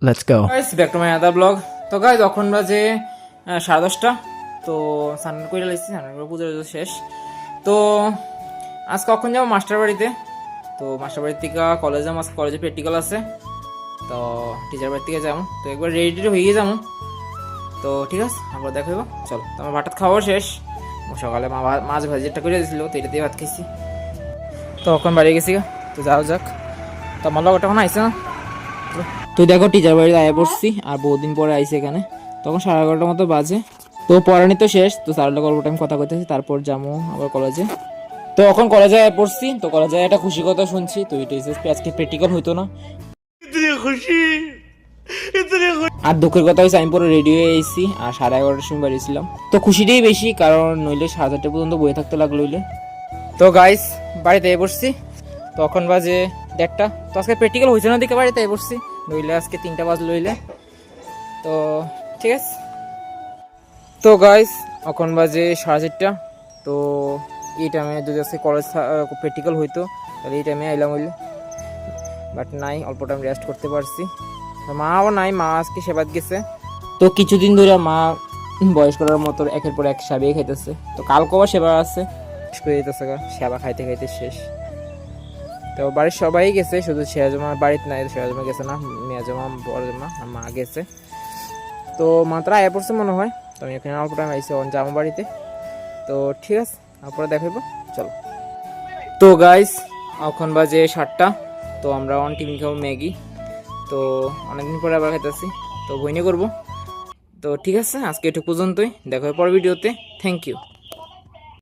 Let's go. Guys back to my other blog. তো guys এখন বাজে 10:30। তো স্নান করে লাইছি, স্নান করে পুজো শেষ। তো আজকে কখন যাবো মাস্টার বাড়িতে। তো মাস্টার বাড়ির থেকে কলেজে কলেজে প্র্যাকটিক্যাল আছে। তো টিচার বাড়ির থেকে যাবো, তো একবার রেডি হয়ে যাবো। তো ঠিক আছে, আমরা দেখা হইব। চলো, তো আমার ভাত খাওয়া শেষ। সকালে মাছ ভাজিটা করে দিয়েছিল, তো এটা দিয়ে ভাত খাইছি। তো এখন বাড়ি গেছি গা, তো যাও যাক। তো আমার লগটা এখন আইসে না। তো দেখো টিচার বাড়িতে আয়া পড়ছি, আর বহুদিন পরে আইসি এখানে। তখন 11:30 মতো বাজে। তো পড়ানি তো শেষ, তো স্যারের অল্প টাইম কথা কইতেছি, তারপর যাবো আবার কলেজে। তো এখন কলেজে আয়া পড়ছি, তো কলেজে একটা খুশি কথা শুনছি। তো এটা আজকে প্র্যাকটিক্যাল হইতো না, আর দুঃখের কথা হয়েছে আমি পুরো রেডি হয়ে এসেছি, আর 11:30টার সময় বাড়িয়েছিলাম। তো খুশিটাই বেশি, কারণ নইলে 4:30 পর্যন্ত বয়ে থাকতে লাগলো হইলে। তো গাইস বাড়িতে এ পড়ছি, তখন বাজে 1:30। তো আজকে প্র্যাকটিক্যাল হয়েছে না দিকে বাড়িতে এ পড়ছি, নইলে আজকে 3টা বাজলো হইলে। তো ঠিক আছে। তো গাইস এখন বাজে 4:30। তো এই টাইমে যদি আজকে কলেজ প্র্যাকটিক্যাল হইতো তাহলে এই টাইমে আইলাম হইলে, বাট নাই, অল্প টাইম রেস্ট করতে পারছি। মাও নাই, মা আজকে সেবাত গেছে। তো কিছুদিন ধরে মা বয়স করার মতো একের পর এক সেবাই খাইতেছে। তো কালকেও সেবা আছে, শেষ করে দিতেছে, সেবা খাইতে খাইতে শেষ। তো বাড়ির সবাই গেছে, শুধু শেয়াজমা বাড়িতে নাই। শেয়াজমা গেছে না, মেয়াজমা বড়জমা আর মা গেছে। তো মাত্র আয়া পড়ছে মনে হয়। তো আমি এখানে অল্প টাইম আইসি, যাবো বাড়িতে। তো ঠিক আছে, তারপরে দেখাইবো, চলো। তো গাইস এখন বাজে 7টা। তো আমরা অন টিফিন খাবো ম্যাগি। তো অনেকদিন পরে আবার খাইতেছি, তো বইনি করবো। তো ঠিক আছে, আজকে এটুকু পর্যন্তই, দেখা হয় পরের ভিডিওতে। Thank you.